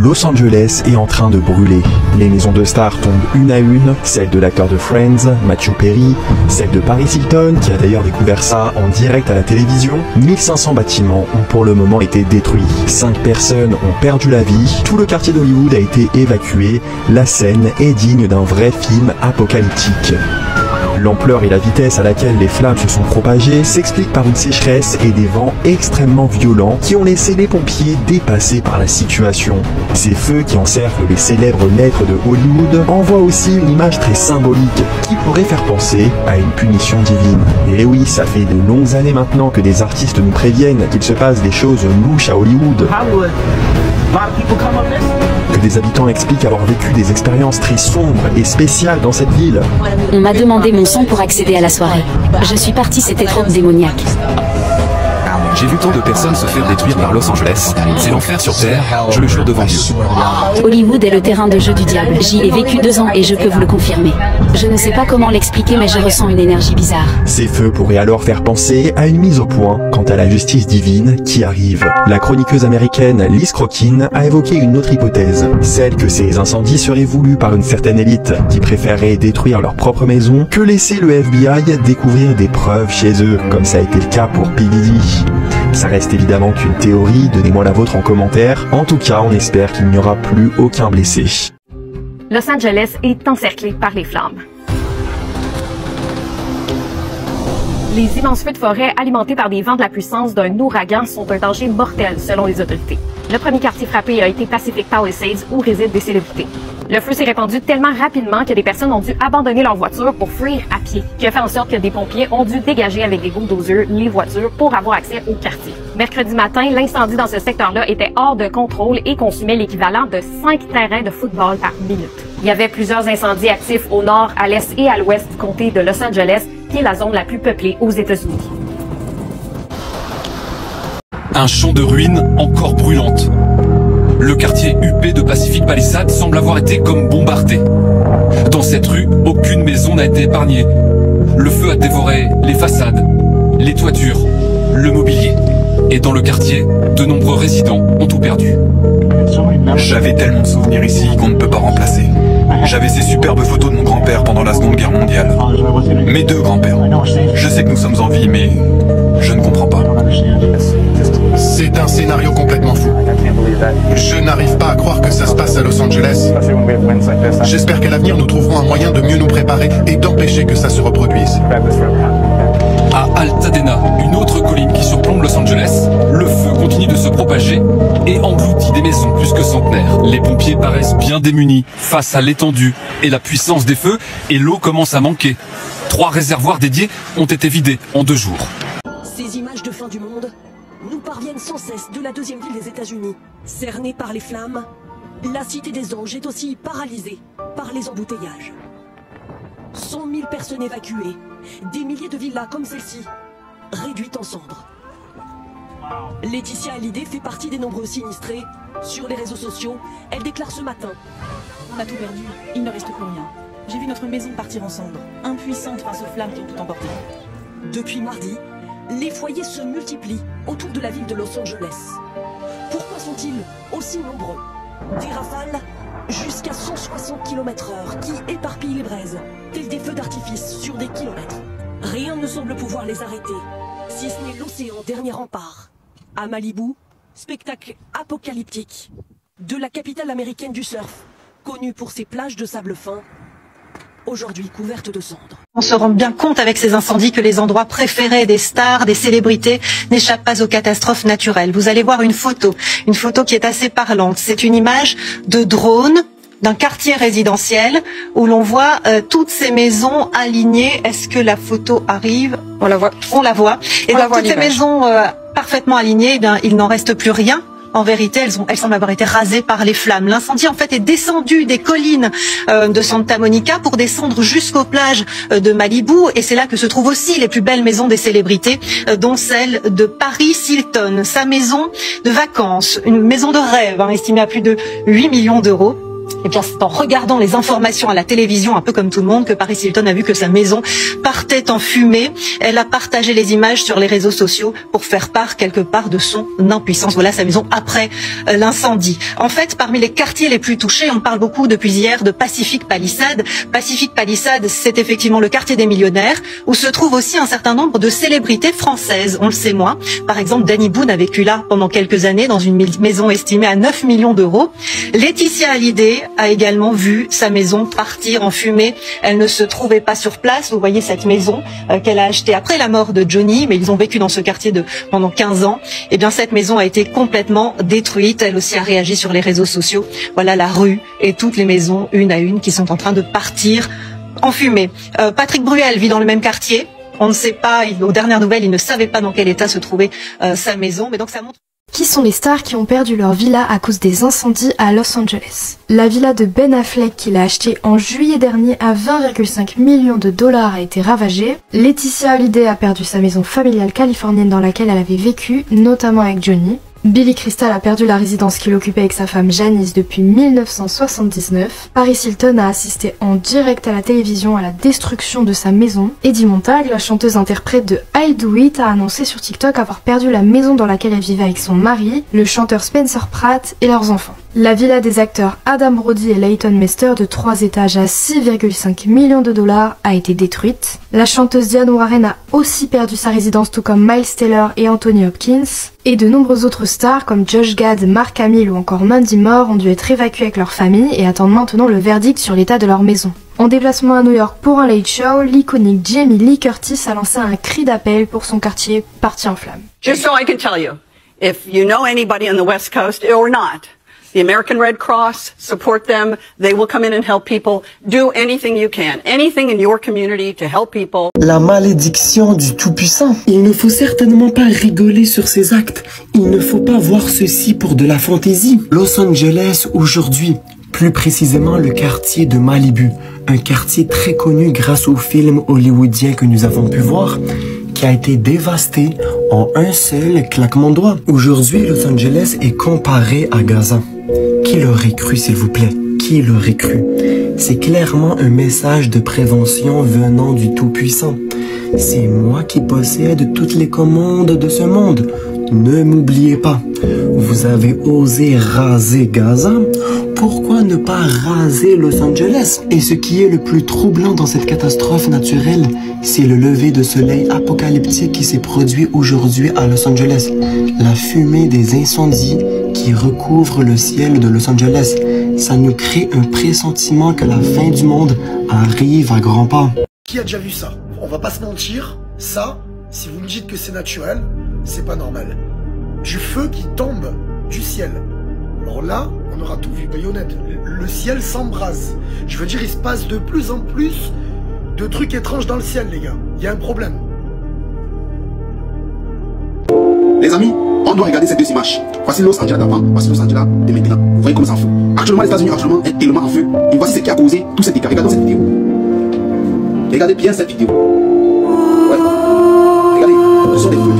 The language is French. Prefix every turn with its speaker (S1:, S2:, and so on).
S1: Los Angeles est en train de brûler. Les maisons de stars tombent une à une, celle de l'acteur de Friends, Matthew Perry, celle de Paris Hilton, qui a d'ailleurs découvert ça en direct à la télévision. 1500 bâtiments ont pour le moment été détruits. 5 personnes ont perdu la vie. Tout le quartier d'Hollywood a été évacué. La scène est digne d'un vrai film apocalyptique. L'ampleur et la vitesse à laquelle les flammes se sont propagées s'expliquent par une sécheresse et des vents extrêmement violents qui ont laissé les pompiers dépassés par la situation. Ces feux qui encerclent les célèbres lettres de Hollywood envoient aussi une image très symbolique qui pourrait faire penser à une punition divine. Et oui, ça fait de longues années maintenant que des artistes nous préviennent qu'il se passe des choses louches à Hollywood. Que des habitants expliquent avoir vécu des expériences très sombres et spéciales dans cette ville.
S2: On m'a demandé mon son pour accéder à la soirée. Je suis partie, c'était trop démoniaque.
S3: J'ai vu tant de personnes se faire détruire par Los Angeles. C'est l'enfer sur Terre, je le jure devant Dieu.
S2: Hollywood est le terrain de jeu du diable. J'y ai vécu 2 ans et je peux vous le confirmer. Je ne sais pas comment l'expliquer, mais je ressens une énergie bizarre.
S1: Ces feux pourraient alors faire penser à une mise au point quant à la justice divine qui arrive. La chroniqueuse américaine Liz Crokin a évoqué une autre hypothèse, celle que ces incendies seraient voulus par une certaine élite qui préférerait détruire leur propre maison que laisser le FBI découvrir des preuves chez eux, comme ça a été le cas pour P. Diddy. Ça reste évidemment qu'une théorie, donnez-moi la vôtre en commentaire. En tout cas, on espère qu'il n'y aura plus aucun blessé.
S4: Los Angeles est encerclé par les flammes. Les immenses feux de forêt alimentés par des vents de la puissance d'un ouragan sont un danger mortel selon les autorités. Le premier quartier frappé a été Pacific Palisades où résident des célébrités. Le feu s'est répandu tellement rapidement que des personnes ont dû abandonner leur voiture pour fuir à pied, ce qui a fait en sorte que des pompiers ont dû dégager avec des bulldozers les voitures pour avoir accès au quartier. Mercredi matin, l'incendie dans ce secteur-là était hors de contrôle et consumait l'équivalent de 5 terrains de football par minute. Il y avait plusieurs incendies actifs au nord, à l'est et à l'ouest du comté de Los Angeles, qui est la zone la plus peuplée aux États-Unis.
S3: Un champ de ruines encore brûlante. Le quartier huppé de Pacific Palisades semble avoir été comme bombardé. Dans cette rue, aucune maison n'a été épargnée. Le feu a dévoré les façades, les toitures, le mobilier. Et dans le quartier, de nombreux résidents ont tout perdu.
S5: J'avais tellement de souvenirs ici qu'on ne peut pas remplacer. J'avais ces superbes photos de mon grand-père pendant la Seconde Guerre mondiale. Mes 2 grands-pères. Je sais que nous sommes en vie, mais je ne comprends pas.
S6: C'est un scénario complètement fou. Je n'arrive pas à croire que ça se passe à Los Angeles. J'espère qu'à l'avenir nous trouverons un moyen de mieux nous préparer et d'empêcher que ça se reproduise.
S3: À Altadena, une autre colline qui surplombe Los Angeles, le feu continue de se propager et engloutit des maisons plus que centenaires. Les pompiers paraissent bien démunis face à l'étendue et la puissance des feux, et l'eau commence à manquer. 3 réservoirs dédiés ont été vidés en 2 jours.
S7: Ces images de fin du monde nous parviennent sans cesse de la 2e ville des États-Unis. Cernée par les flammes, la Cité des Anges est aussi paralysée par les embouteillages. 100 000 personnes évacuées, des milliers de villas comme celle-ci, réduites en cendres. Laetitia Hallyday fait partie des nombreux sinistrés. Sur les réseaux sociaux, elle déclare ce matin:
S8: on a tout perdu, il ne reste plus rien. J'ai vu notre maison partir en cendres, impuissante face aux flammes qui ont tout emporté.
S7: Depuis mardi, les foyers se multiplient autour de la ville de Los Angeles. Pourquoi sont-ils aussi nombreux? Des rafales jusqu'à 160 km/h qui éparpillent les braises, tels des feux d'artifice sur des kilomètres. Rien ne semble pouvoir les arrêter, si ce n'est l'océan, dernier rempart. À Malibu, spectacle apocalyptique de la capitale américaine du surf, connue pour ses plages de sable fin, aujourd'hui couvertes de cendres.
S9: On se rend bien compte avec ces incendies que les endroits préférés des stars, des célébrités n'échappent pas aux catastrophes naturelles. Vous allez voir une photo qui est assez parlante. C'est une image de drone d'un quartier résidentiel où l'on voit toutes ces maisons alignées. Est-ce que la photo arrive? On la voit. Et dans toutes ces maisons parfaitement alignées, eh bien, il n'en reste plus rien. En vérité, elles semblent avoir été rasées par les flammes. L'incendie, en fait, est descendu des collines de Santa Monica pour descendre jusqu'aux plages de Malibu. Et c'est là que se trouvent aussi les plus belles maisons des célébrités, dont celle de Paris Hilton. Sa maison de vacances, une maison de rêve, estimée à plus de 8 millions d'euros. Et bien, c'est en regardant les informations à la télévision, un peu comme tout le monde, que Paris Hilton a vu que sa maison partait en fumée. Elle a partagé les images sur les réseaux sociaux pour faire part quelque part de son impuissance. Voilà sa maison après l'incendie. En fait, parmi les quartiers les plus touchés, on parle beaucoup depuis hier de Pacific Palisades. Pacific Palisades, c'est effectivement le quartier des millionnaires, où se trouve aussi un certain nombre de célébrités françaises. On le sait moins. Par exemple, Danny Boone a vécu là pendant quelques années dans une maison estimée à 9 millions d'euros. Laetitia Hallyday a également vu sa maison partir en fumée. Elle ne se trouvait pas sur place. Vous voyez cette maison qu'elle a achetée après la mort de Johnny, mais ils ont vécu dans ce quartier pendant 15 ans. Et bien cette maison a été complètement détruite. Elle aussi a réagi sur les réseaux sociaux. Voilà la rue et toutes les maisons, une à une, qui sont en train de partir en fumée. Patrick Bruel vit dans le même quartier. On ne sait pas, aux dernières nouvelles, il ne savait pas dans quel état se trouvait sa maison. Mais donc ça montre...
S10: Qui sont les stars qui ont perdu leur villa à cause des incendies à Los Angeles? La villa de Ben Affleck qu'il a achetée en juillet dernier à 20,5 millions de dollars a été ravagée. Laetitia Hallyday a perdu sa maison familiale californienne dans laquelle elle avait vécu, notamment avec Johnny. Billy Crystal a perdu la résidence qu'il occupait avec sa femme Janice depuis 1979. Paris Hilton a assisté en direct à la télévision à la destruction de sa maison. Eddie Montag, la chanteuse interprète de I Do It, a annoncé sur TikTok avoir perdu la maison dans laquelle elle vivait avec son mari, le chanteur Spencer Pratt et leurs enfants. La villa des acteurs Adam Brody et Leighton Meester de 3 étages à 6,5 millions de dollars a été détruite. La chanteuse Diane Warren a aussi perdu sa résidence, tout comme Miles Taylor et Anthony Hopkins. Et de nombreuses autres stars comme Josh Gad, Mark Hamill ou encore Mandy Moore ont dû être évacués avec leur famille et attendent maintenant le verdict sur l'état de leur maison. En déplacement à New York pour un late show, l'iconique Jamie Lee Curtis a lancé un cri d'appel pour son quartier parti en flammes.
S11: Just so I can tell you, if you know anybody on the West Coast or not, the American Red Cross, support them. They will come in and help people. Do anything you can, anything in your community to help people.
S12: La malédiction du Tout-Puissant. Il ne faut certainement pas rigoler sur ces actes. Il ne faut pas voir ceci pour de la fantaisie. Los Angeles aujourd'hui, plus précisément le quartier de Malibu, un quartier très connu grâce aux films hollywoodiens que nous avons pu voir, qui a été dévasté en un seul claquement de doigts. Aujourd'hui, Los Angeles est comparé à Gaza. Qui l'aurait cru, s'il vous plaît? Qui l'aurait cru? C'est clairement un message de prévention venant du Tout-Puissant. C'est moi qui possède toutes les commandes de ce monde. Ne m'oubliez pas, vous avez osé raser Gaza, pourquoi ne pas raser Los Angeles? Et ce qui est le plus troublant dans cette catastrophe naturelle, c'est le lever de soleil apocalyptique qui s'est produit aujourd'hui à Los Angeles. La fumée des incendies qui recouvre le ciel de Los Angeles. Ça nous crée un pressentiment que la fin du monde arrive à grands pas.
S13: Qui a déjà vu ça? On va pas se mentir, ça, si vous me dites que c'est naturel, c'est pas normal. Du feu qui tombe du ciel. Alors là, on aura tout vu, bayonnette. Le ciel s'embrase. Je veux dire, il se passe de plus en plus de trucs étranges dans le ciel, les gars. Il y a un problème.
S14: Les amis, on doit regarder ces deux images. Voici Los Angeles d'avant, voici Los Angeles de maintenant. Vous voyez comment c'est en feu. Actuellement, les États-Unis actuellement est tellement en feu. Et voici ce qui a causé tout cet écart. Regardez cette vidéo. Regardez bien cette vidéo. Ouais. Regardez, ce sont des feux.